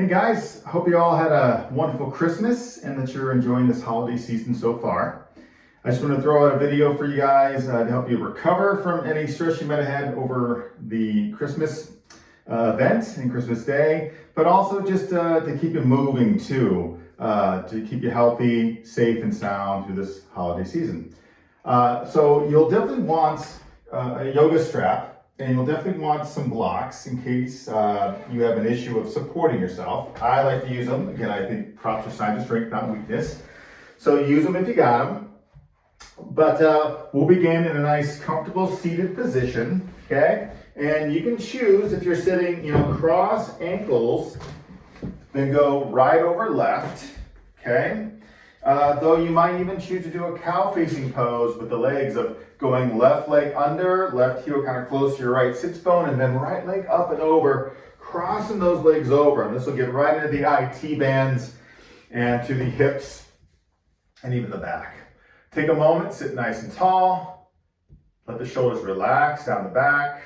Hey guys, hope you all had a wonderful Christmas and that you're enjoying this holiday season so far. I just want to throw out a video for you guys to help you recover from any stress you might have had over the Christmas event and Christmas Day, but also just to keep you moving too, to keep you healthy, safe, and sound through this holiday season. So you'll definitely want a yoga strap. And you'll definitely want some blocks in case you have an issue of supporting yourself. I like to use them. Again, I think props are signs of strength, not weakness. So use them if you got them. But we'll begin in a nice, comfortable seated position, okay? And you can choose if you're sitting, cross ankles, then go right over left, okay? Though you might even choose to do a cow-facing pose with the legs of going left leg under, left heel kind of close to your right sits bone, and then right leg up and over, crossing those legs over. And this will get right into the IT bands and to the hips and even the back. Take a moment, sit nice and tall. Let the shoulders relax down the back.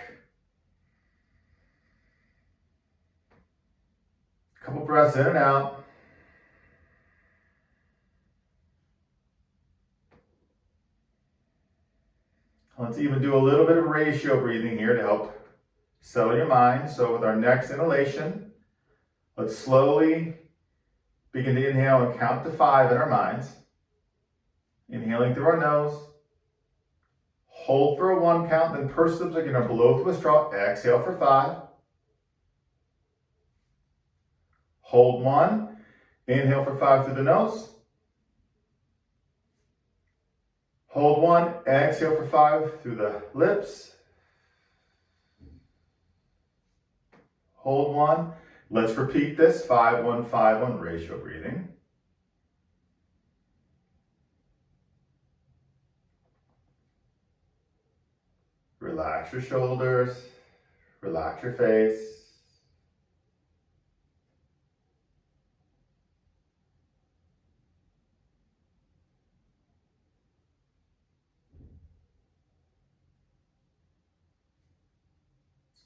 A couple breaths in and out. Let's even do a little bit of ratio breathing here to help settle your mind. So with our next inhalation, let's slowly begin to inhale and count to 5 in our minds. Inhaling through our nose. Hold for a 1 count, then purse lips are going to blow through a straw. Exhale for 5. Hold 1. Inhale for 5 through the nose. Hold 1, exhale for 5 through the lips. Hold 1. Let's repeat this, 5-1-5-1 ratio breathing. Relax your shoulders, relax your face.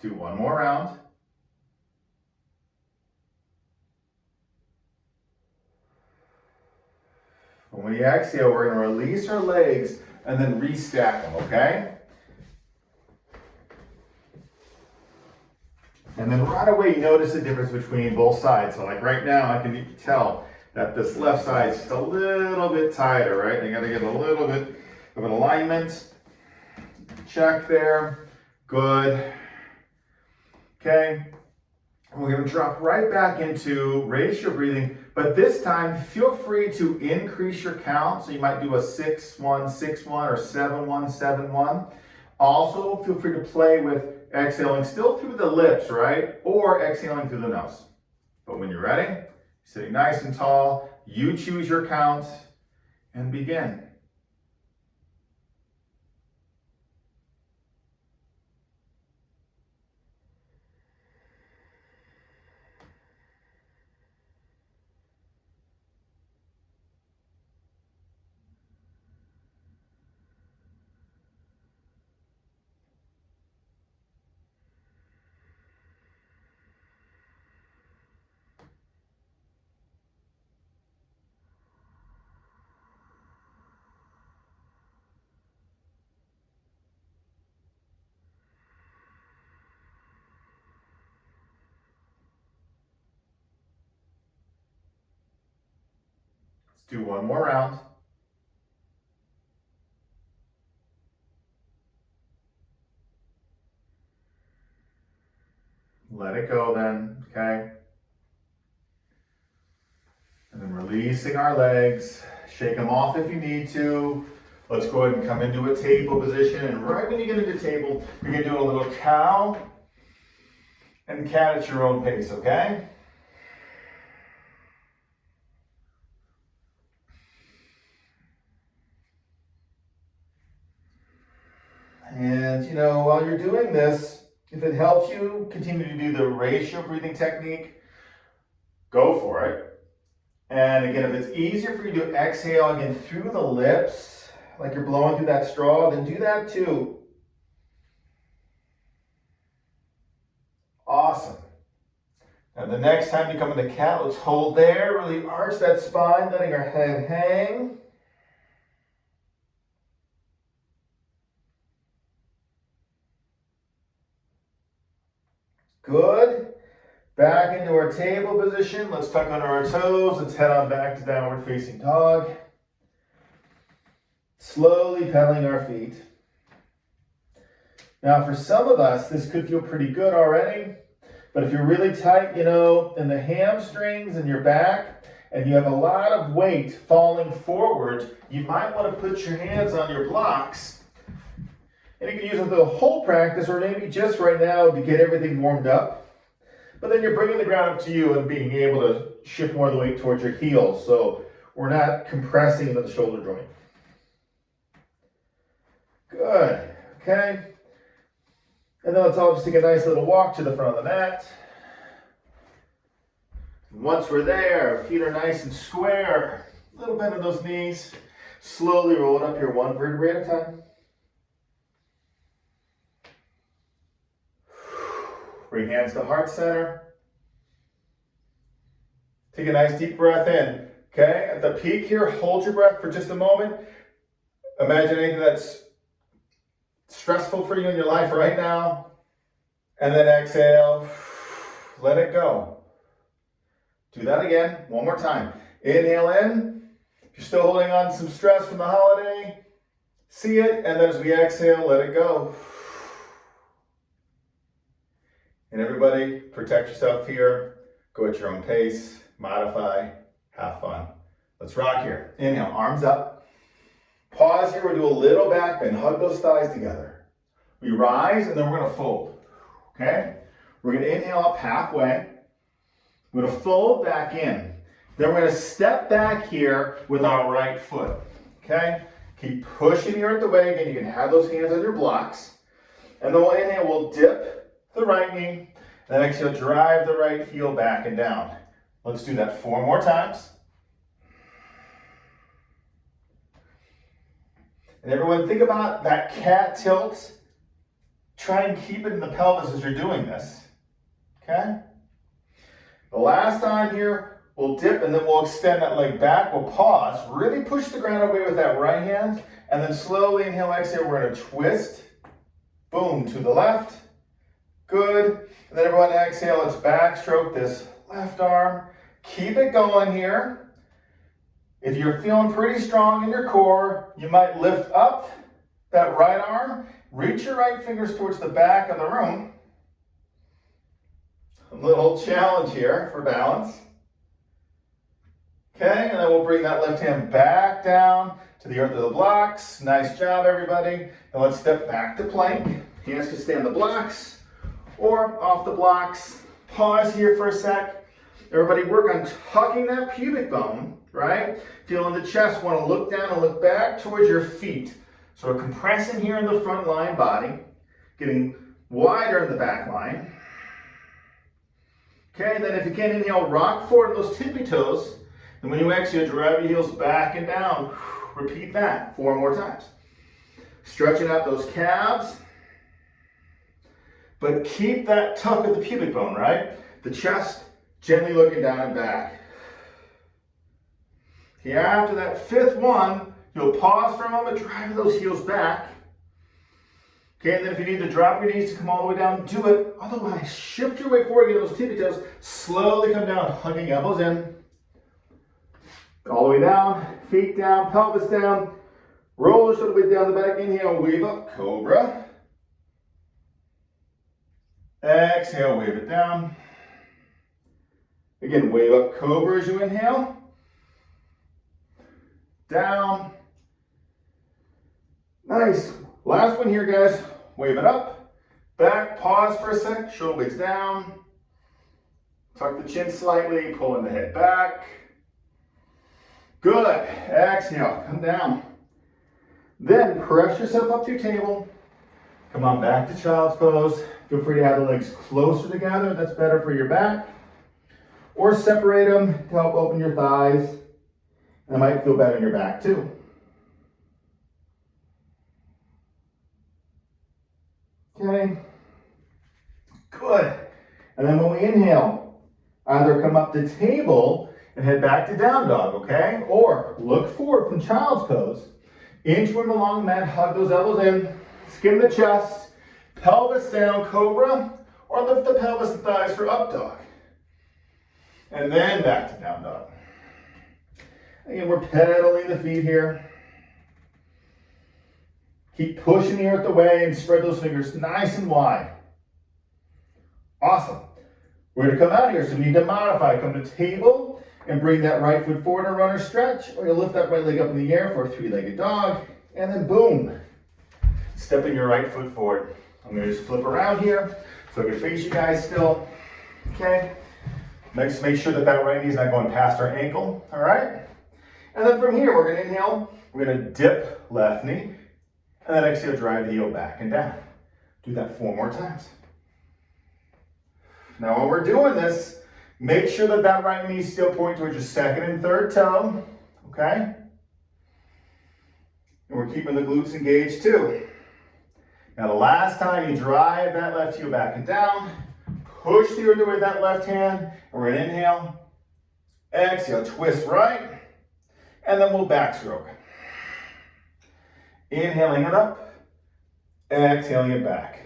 Do one more round. When we exhale, we're going to release our legs and then restack them, okay? And then right away, notice the difference between both sides. So like right now, I can tell that this left side is just a little bit tighter, right? I got to get a little bit of an alignment. Check there. Good. Okay, we're going to drop right back into ratio breathing, but this time feel free to increase your count. So you might do a 6-1, 6-1 or 7-1, 7-1. Also, feel free to play with exhaling still through the lips, right? Or exhaling through the nose. But when you're ready, sitting nice and tall, you choose your count and begin. Let's do one more round. Let it go then, okay? And then releasing our legs. Shake them off if you need to. Let's go ahead and come into a table position. And right when you get into table, you're going to do a little cow and cat at your own pace, okay? And, while you're doing this, if it helps you continue to do the ratio breathing technique, go for it. And again, if it's easier for you to exhale again through the lips, like you're blowing through that straw, then do that too. Awesome. And the next time you come into cat, let's hold there, really arch that spine, letting our head hang. Good. Back into our table position. Let's tuck under our toes. Let's head on back to downward facing dog. Slowly pedaling our feet. Now for some of us, this could feel pretty good already. But if you're really tight, in the hamstrings and your back, and you have a lot of weight falling forward, you might want to put your hands on your blocks. And you can use it the whole practice, or maybe just right now to get everything warmed up. But then you're bringing the ground up to you and being able to shift more of the weight towards your heels. So we're not compressing into the shoulder joint. Good. Okay. And then let's all just take a nice little walk to the front of the mat. Once we're there, feet are nice and square. A little bend in those knees. Slowly roll it up here, one vertebrae at a time. Bring hands to heart center. Take a nice deep breath in. Okay, at the peak here, hold your breath for just a moment. Imagine anything that's stressful for you in your life right now. And then exhale, let it go. Do that again, one more time. Inhale in. If you're still holding on to some stress from the holiday, see it, and then as we exhale, let it go. And everybody, protect yourself here. Go at your own pace, modify, have fun. Let's rock here. Inhale, arms up. Pause here, we'll do a little back bend. Hug those thighs together. We rise, and then we're gonna fold. Okay? We're gonna inhale up halfway. We're gonna fold back in. Then we're gonna step back here with our right foot. Okay? Keep pushing here at the way. Again, you can have those hands on your blocks. And then we'll inhale, we'll dip the right knee, and then exhale, drive the right heel back and down. Let's do that 4 more times. And everyone, think about that cat tilt. Try and keep it in the pelvis as you're doing this. Okay? The last time here, we'll dip and then we'll extend that leg back. We'll pause, really push the ground away with that right hand, and then slowly inhale, exhale, we're gonna twist. Boom, to the left. Good. And then everyone exhale, let's backstroke this left arm. Keep it going here. If you're feeling pretty strong in your core, you might lift up that right arm, reach your right fingers towards the back of the room. A little challenge here for balance. Okay, and then we'll bring that left hand back down to the earth of the blocks. Nice job, everybody. And let's step back to plank. Hands can stay on the blocks or off the blocks. Pause here for a sec. Everybody work on tucking that pubic bone, right? Feeling the chest, want to look down and look back towards your feet. So we're compressing here in the front line body, getting wider in the back line. Okay, and then if you can, inhale, rock forward those tippy toes. And when you exhale, drive your heels back and down. Repeat that 4 more times. Stretching out those calves. But keep that tuck of the pubic bone, right? The chest gently looking down and back. Okay, after that 5th one, you'll pause for a moment, drive those heels back. Okay, and then if you need to drop your knees to come all the way down, do it. Otherwise, shift your way forward, get those tippy toes, slowly come down, hugging elbows in. All the way down, feet down, pelvis down. Roll the shoulder blades down the back. Inhale, wave up, cobra. Exhale, wave it down. Again, wave up, cobra as you inhale. Down. Nice. Last one here, guys. Wave it up. Back, pause for a sec, shoulder blades down. Tuck the chin slightly, pulling the head back. Good. Exhale, come down. Then press yourself up to your table. Come on back to child's pose. Feel free to have the legs closer together. That's better for your back. Or separate them to help open your thighs. And it might feel better in your back too. Okay. Good. And then when we inhale, Either come up to table and head back to down dog, okay? Or look forward from child's pose. Inchworm along the mat, hug those elbows in, skim the chest, pelvis down, cobra, or lift the pelvis and thighs for up dog. And then back to down dog. Again, we're pedaling the feet here. Keep pushing the earth away and spread those fingers nice and wide. Awesome. We're going to come out here, so we need to modify. Come to table and bring that right foot forward in a runner stretch, or you'll lift that right leg up in the air for a three-legged dog, and then boom, stepping your right foot forward. I'm going to just flip around here, so I can face you guys still, okay? Next, make sure that that right knee is not going past our ankle, all right? And then from here, we're going to inhale, we're going to dip left knee, and then exhale, drive the heel back and down. Do that 4 more times. Now when we're doing this, make sure that that right knee is still pointing towards your second and third toe, okay? And we're keeping the glutes engaged too. Now the last time you drive that left heel back and down, push the earth with that left hand, and we're going to inhale, exhale, twist right, and then we'll backstroke. Inhaling it up, exhaling it back.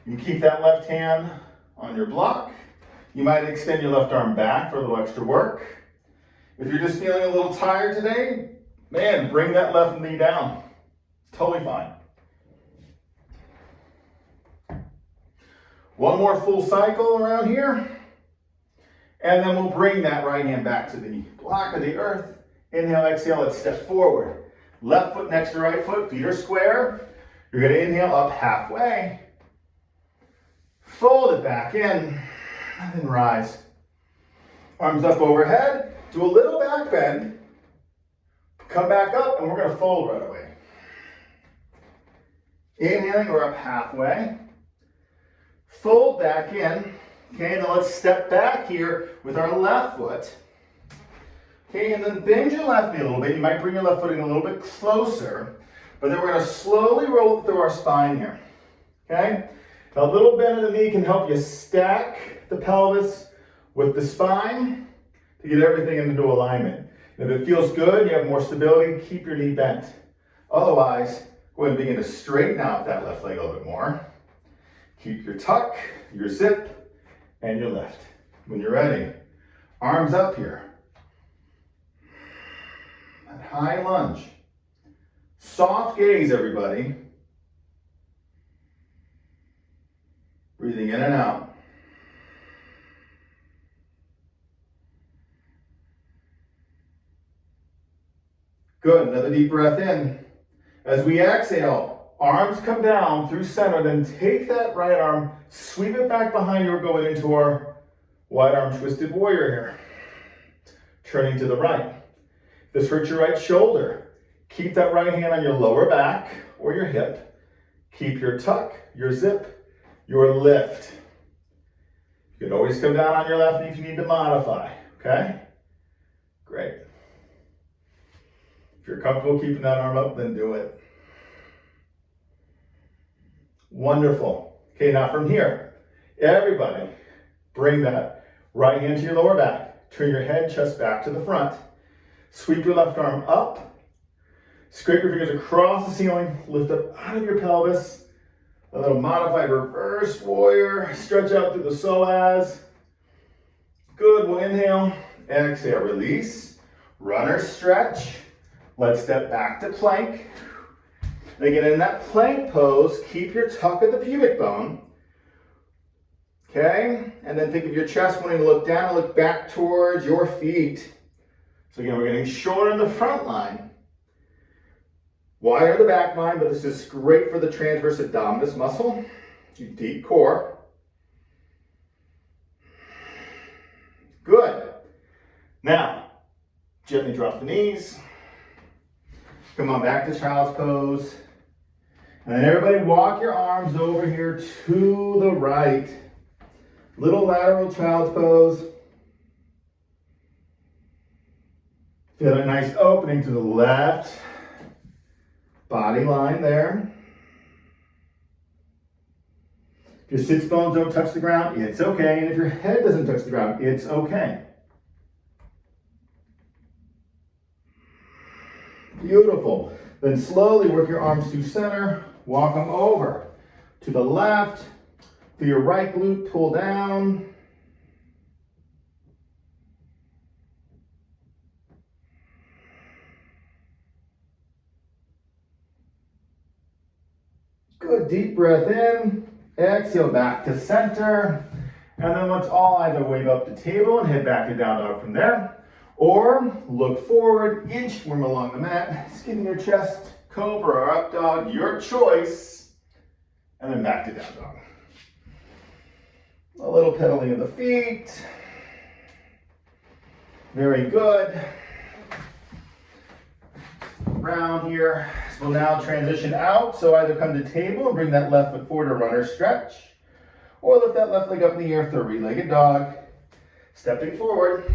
You can keep that left hand on your block. You might extend your left arm back for a little extra work. If you're just feeling a little tired today, man, bring that left knee down. Totally fine. One more full cycle around here. And then we'll bring that right hand back to the block of the earth. Inhale, exhale, let's step forward. Left foot next to right foot, feet are square. You're going to inhale up halfway. Fold it back in, and then rise. Arms up overhead, do a little back bend. Come back up, and we're going to fold right away. Inhaling, we're up halfway. Fold back in. Okay, now let's step back here with our left foot. Okay, and then bend your left knee a little bit. You might bring your left foot in a little bit closer, but then we're going to slowly roll through our spine here. Okay? Now, a little bend of the knee can help you stack the pelvis with the spine to get everything into alignment. If it feels good, you have more stability, keep your knee bent. Otherwise, go ahead and begin to straighten out that left leg a little bit more. Keep your tuck, your zip, and your lift. When you're ready, arms up here. That high lunge. Soft gaze, everybody. Breathing in and out. Good, another deep breath in. As we exhale, arms come down through center, then take that right arm, sweep it back behind you. We're going into our wide arm twisted warrior here. Turning to the right. If this hurts your right shoulder, keep that right hand on your lower back or your hip. Keep your tuck, your zip, your lift. You can always come down on your left knee if you need to modify, okay? Great. If you're comfortable keeping that arm up, then do it. Wonderful. Okay, now from here, everybody, bring that right hand to your lower back. Turn your head, chest back to the front. Sweep your left arm up. Scrape your fingers across the ceiling. Lift up out of your pelvis. A little modified reverse warrior. Stretch out through the psoas. Good, we'll inhale. Exhale, release. Runner stretch. Let's step back to plank. Again, in that plank pose, keep your tuck at the pubic bone. Okay, and then think of your chest wanting to look down and look back towards your feet. So again, we're getting shorter in the front line. Wider the back line, but this is great for the transverse abdominis muscle. Deep core. Good. Now, gently drop the knees. Come on back to child's pose. And then everybody walk your arms over here to the right. Little lateral child's pose. Feel a nice opening to the left body line there. If your sits bones don't touch the ground, it's okay. And if your head doesn't touch the ground, it's okay. Beautiful. Then slowly work your arms through center. Walk them over to the left. Through your right glute, pull down. Good, deep breath in. Exhale back to center. And then let's all either wave up the table and head back to down dog from there. Or look forward, inchworm along the mat, skin your chest, cobra or up dog, your choice. And then back to down dog. A little pedaling of the feet. Very good. Round here. So we'll now transition out. So either come to table and bring that left foot forward, a runner stretch, or lift that left leg up in the air, three-legged dog. Stepping forward.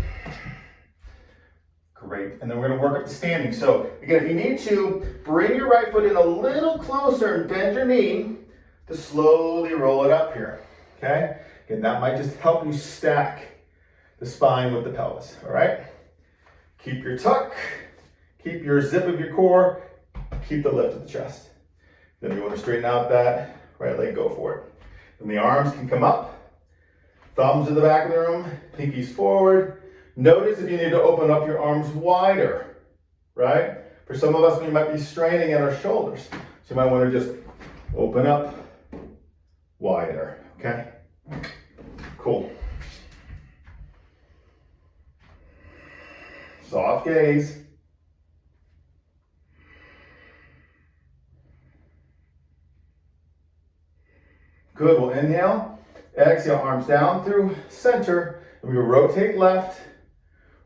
Great. And then we're going to work up to standing. So again, if you need to, bring your right foot in a little closer and bend your knee to slowly roll it up here. Okay? Again, that might just help you stack the spine with the pelvis. All right? Keep your tuck. Keep your zip of your core. Keep the lift of the chest. Then you want to straighten out that right leg, go for it. Then the arms can come up. Thumbs to the back of the room. Pinkies forward. Notice if you need to open up your arms wider, right? For some of us, we might be straining at our shoulders. So you might want to just open up wider, okay? Cool. Soft gaze. Good, we'll inhale, exhale, arms down through center, and we will rotate left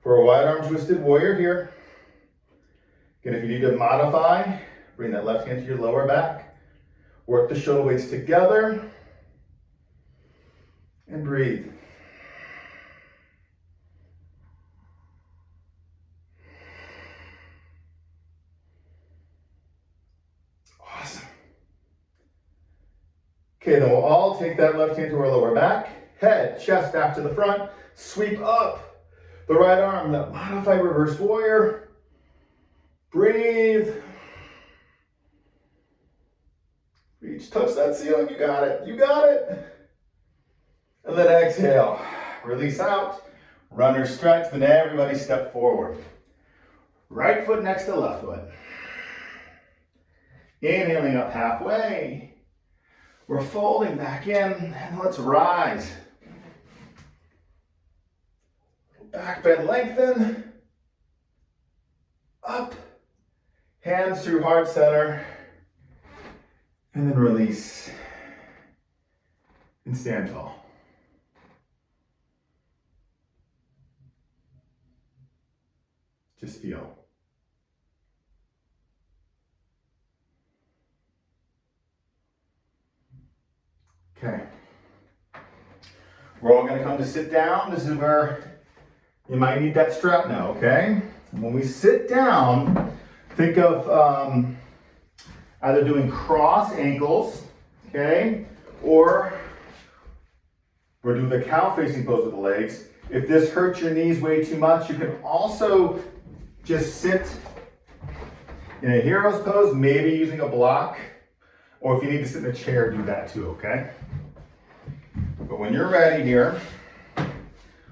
for a wide arm twisted warrior here. Again, if you need to modify, bring that left hand to your lower back, work the shoulder blades together, and breathe. Awesome. Okay, then we'll all take that left hand to our lower back, head, chest back to the front, sweep up the right arm, that modified reverse warrior. Breathe. Reach, touch that ceiling, you got it, you got it. And then exhale, release out, runner stretch, then everybody step forward. Right foot next to left foot. Inhaling up halfway. We're folding back in, and let's rise. Back bend, lengthen. Up. Hands through heart center. And then release. And stand tall. Just feel. Okay. We're all going to come to sit down. This is where you might need that strap now, okay? When we sit down, think of either doing cross ankles, okay? Or we're doing the cow facing pose with the legs. If this hurts your knees way too much, you can also just sit in a hero's pose, maybe using a block. Or if you need to sit in a chair, do that too, okay? But when you're ready here,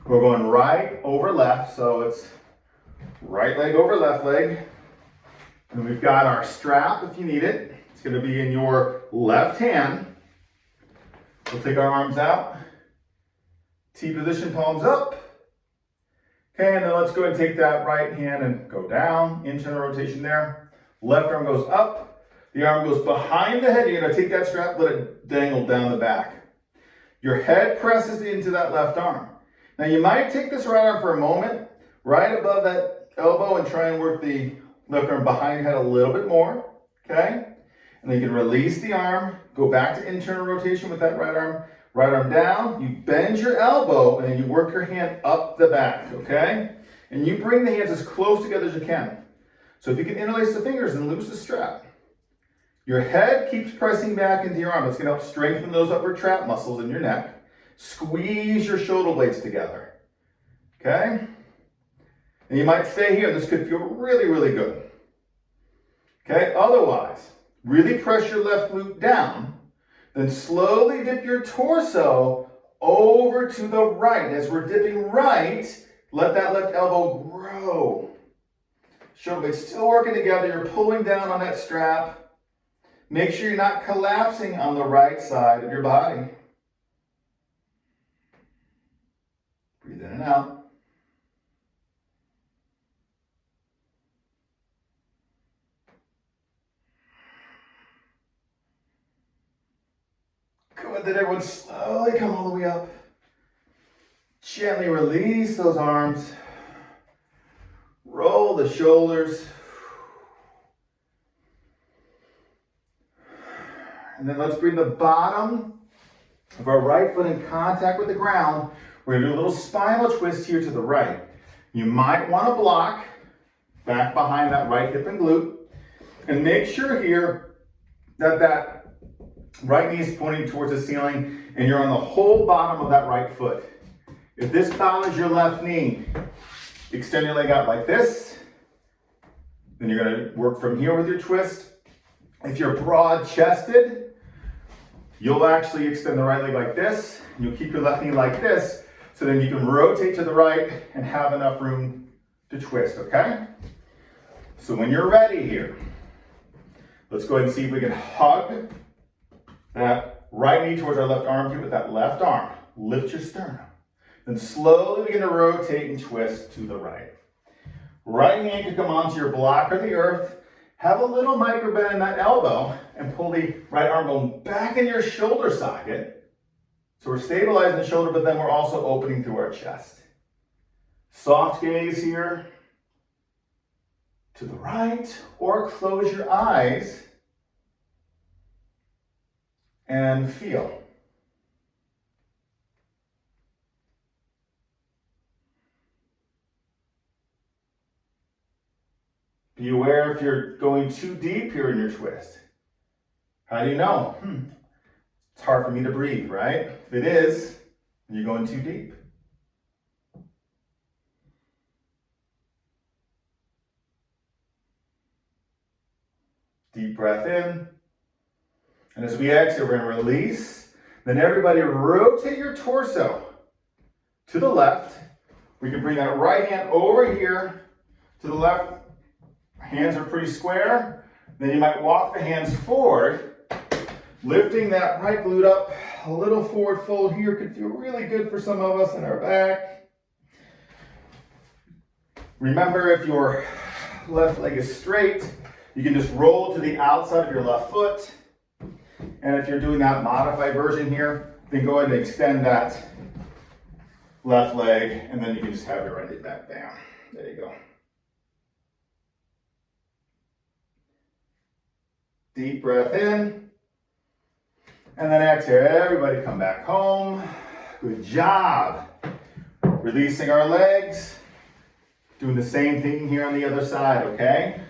we're going right over left, so it's right leg over left leg. And we've got our strap if you need it. It's going to be in your left hand. We'll take our arms out. T position, palms up. Okay, and then let's go ahead and take that right hand and go down. Internal rotation there. Left arm goes up. The arm goes behind the head. You're going to take that strap, let it dangle down the back. Your head presses into that left arm. Now you might take this right arm for a moment, right above that elbow, and try and work the left arm behind your head a little bit more, okay? And then you can release the arm, go back to internal rotation with that right arm down, you bend your elbow, and then you work your hand up the back, okay? And you bring the hands as close together as you can. So if you can interlace the fingers and loose the strap. Your head keeps pressing back into your arm. It's going to help strengthen those upper trap muscles in your neck. Squeeze your shoulder blades together. Okay? And you might stay here. This could feel really, really good. Okay? Otherwise, really press your left glute down. Then slowly dip your torso over to the right. As we're dipping right, let that left elbow grow. Shoulder blades still working together. You're pulling down on that strap. Make sure you're not collapsing on the right side of your body. Breathe in and out. Good. Then everyone slowly come all the way up. Gently release those arms. Roll the shoulders. And then let's bring the bottom of our right foot in contact with the ground. We're going to do a little spinal twist here to the right. You might want to block back behind that right hip and glute. And make sure here that that right knee is pointing towards the ceiling and you're on the whole bottom of that right foot. If this bothers your left knee, extend your leg out like this. Then you're going to work from here with your twist. If you're broad-chested, you'll actually extend the right leg like this. You'll keep your left knee like this, so then you can rotate to the right and have enough room to twist, okay? So when you're ready here, let's go ahead and see if we can hug that right knee towards our left armpit with that left arm. Lift your sternum. Then slowly begin to rotate and twist to the right. Right hand can come onto your block or the earth. Have a little micro bend in that elbow and pull the right arm bone back in your shoulder socket. So we're stabilizing the shoulder, but then we're also opening through our chest. Soft gaze here to the right, or close your eyes and feel. Be aware if you're going too deep here in your twist. How do you know? It's hard for me to breathe, right? If it is, you're going too deep. Deep breath in. And as we exhale, we're going to release. Then everybody rotate your torso to the left. We can bring that right hand over here to the left. Hands are pretty square. Then you might walk the hands forward, lifting that right glute up. A little forward fold here could feel really good for some of us in our back. Remember, if your left leg is straight, you can just roll to the outside of your left foot. And if you're doing that modified version here, then go ahead and extend that left leg, and then you can just have your right leg back down. There you go. Deep breath in, and then exhale. Everybody come back home. Good job. Releasing our legs. Doing the same thing here on the other side, okay?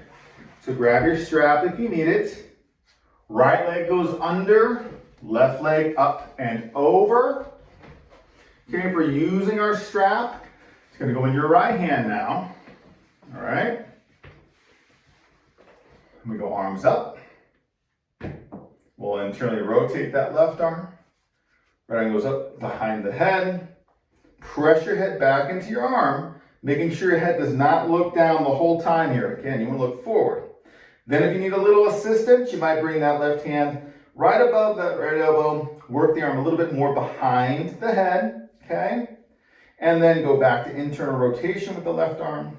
So grab your strap if you need it. Right leg goes under, left leg up and over. Okay, if we're using our strap, it's gonna go in your right hand now. All right? We go arms up. We'll internally rotate that left arm. Right arm goes up behind the head. Press your head back into your arm, making sure your head does not look down the whole time here. Again, you want to look forward. Then if you need a little assistance, you might bring that left hand right above that right elbow, work the arm a little bit more behind the head, okay? And then go back to internal rotation with the left arm.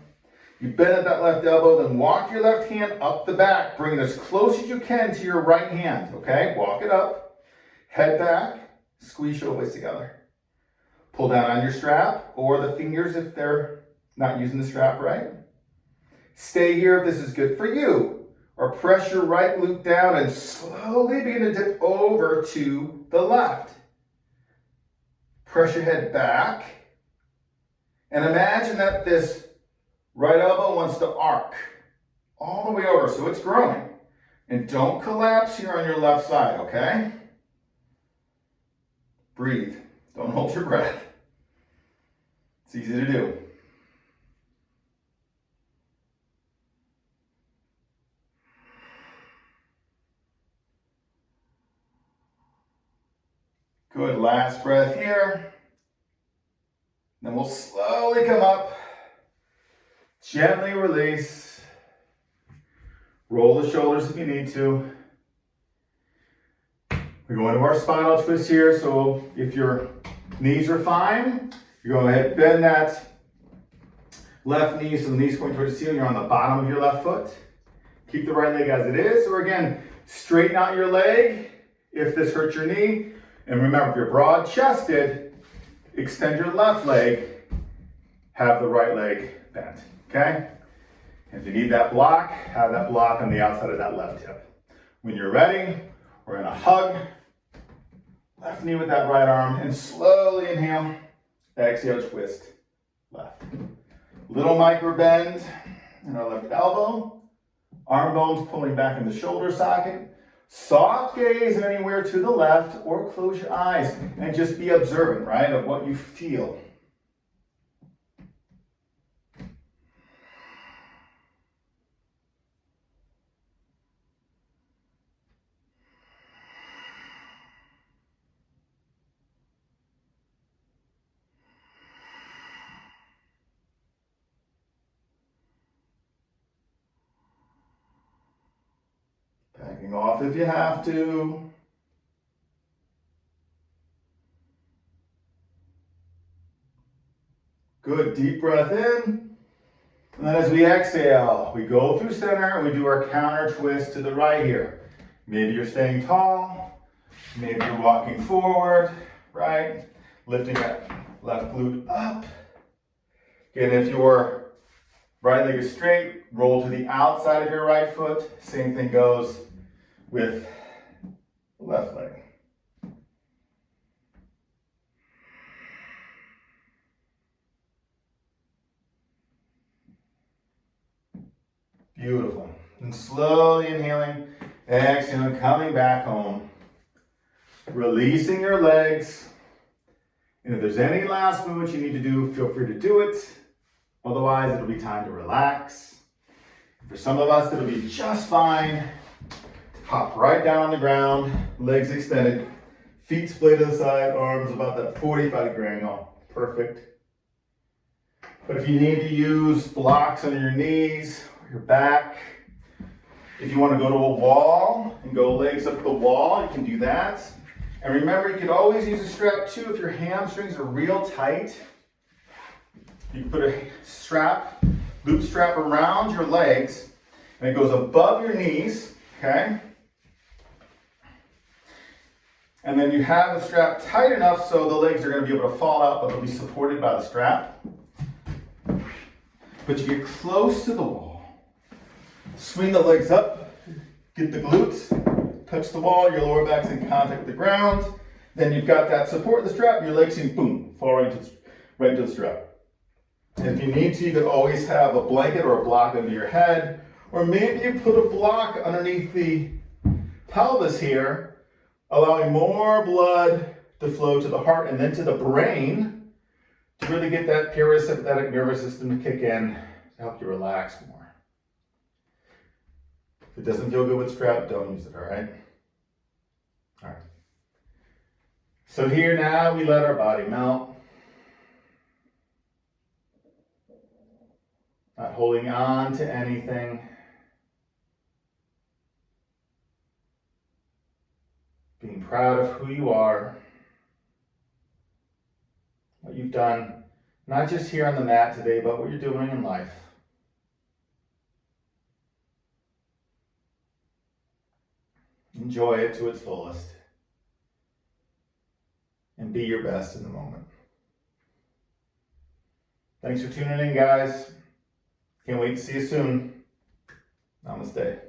You bend at that left elbow, then walk your left hand up the back. Bring it as close as you can to your right hand, okay? Walk it up, head back, squeeze shoulder blades together. Pull down on your strap or the fingers if they're not using the strap right. Stay here if this is good for you. Or press your right glute down and slowly begin to dip over to the left. Press your head back and imagine that this right elbow wants to arc all the way over, so it's growing. And don't collapse here on your left side, okay? Breathe. Don't hold your breath. It's easy to do. Good, last breath here. Then we'll slowly come up. Gently release. Roll the shoulders if you need to. We go into our spinal twist here, so if your knees are fine, you go ahead, bend that left knee so the knee's going towards the ceiling. You're on the bottom of your left foot. Keep the right leg as it is. Or again, straighten out your leg if this hurts your knee. And remember, if you're broad-chested, extend your left leg, have the right leg bent, okay? And if you need that block, have that block on the outside of that left hip. When you're ready, we're gonna hug, left knee with that right arm, and slowly inhale, exhale, twist, left. Little micro bend in our left elbow, arm bones pulling back in the shoulder socket. Soft gaze anywhere to the left, or close your eyes and just be observant, right, of what you feel. Backing off if you have to. Good, deep breath in. And then as we exhale, we go through center and we do our counter twist to the right here. Maybe you're staying tall. Maybe you're walking forward, right? Lifting that left glute up. Again, if your right leg is straight, roll to the outside of your right foot. Same thing goes with the left leg. Beautiful. And slowly inhaling, exhaling, coming back home. Releasing your legs. And if there's any last movements you need to do, feel free to do it. Otherwise, it'll be time to relax. For some of us, it'll be just fine. Hop right down on the ground, legs extended, feet splayed to the side, arms about that 45-degree angle. Perfect. But if you need to use blocks on your knees, or your back, if you want to go to a wall and go legs up the wall, you can do that. And remember, you can always use a strap too if your hamstrings are real tight. You can put a strap, loop strap around your legs, and it goes above your knees, okay? And then you have the strap tight enough so the legs are going to be able to fall out, but they'll be supported by the strap. But you get close to the wall. Swing the legs up, get the glutes, touch the wall, your lower back's in contact with the ground. Then you've got that support of the strap, your legs can, boom, fall right into the strap. And if you need to, you can always have a blanket or a block under your head, or maybe you put a block underneath the pelvis here, allowing more blood to flow to the heart and then to the brain to really get that parasympathetic nervous system to kick in to help you relax more. If it doesn't feel good with strap, don't use it, all right? All right. So here now, we let our body melt. Not holding on to anything. Being proud of who you are. What you've done, not just here on the mat today, but what you're doing in life. Enjoy it to its fullest. And be your best in the moment. Thanks for tuning in, guys. Can't wait to see you soon. Namaste.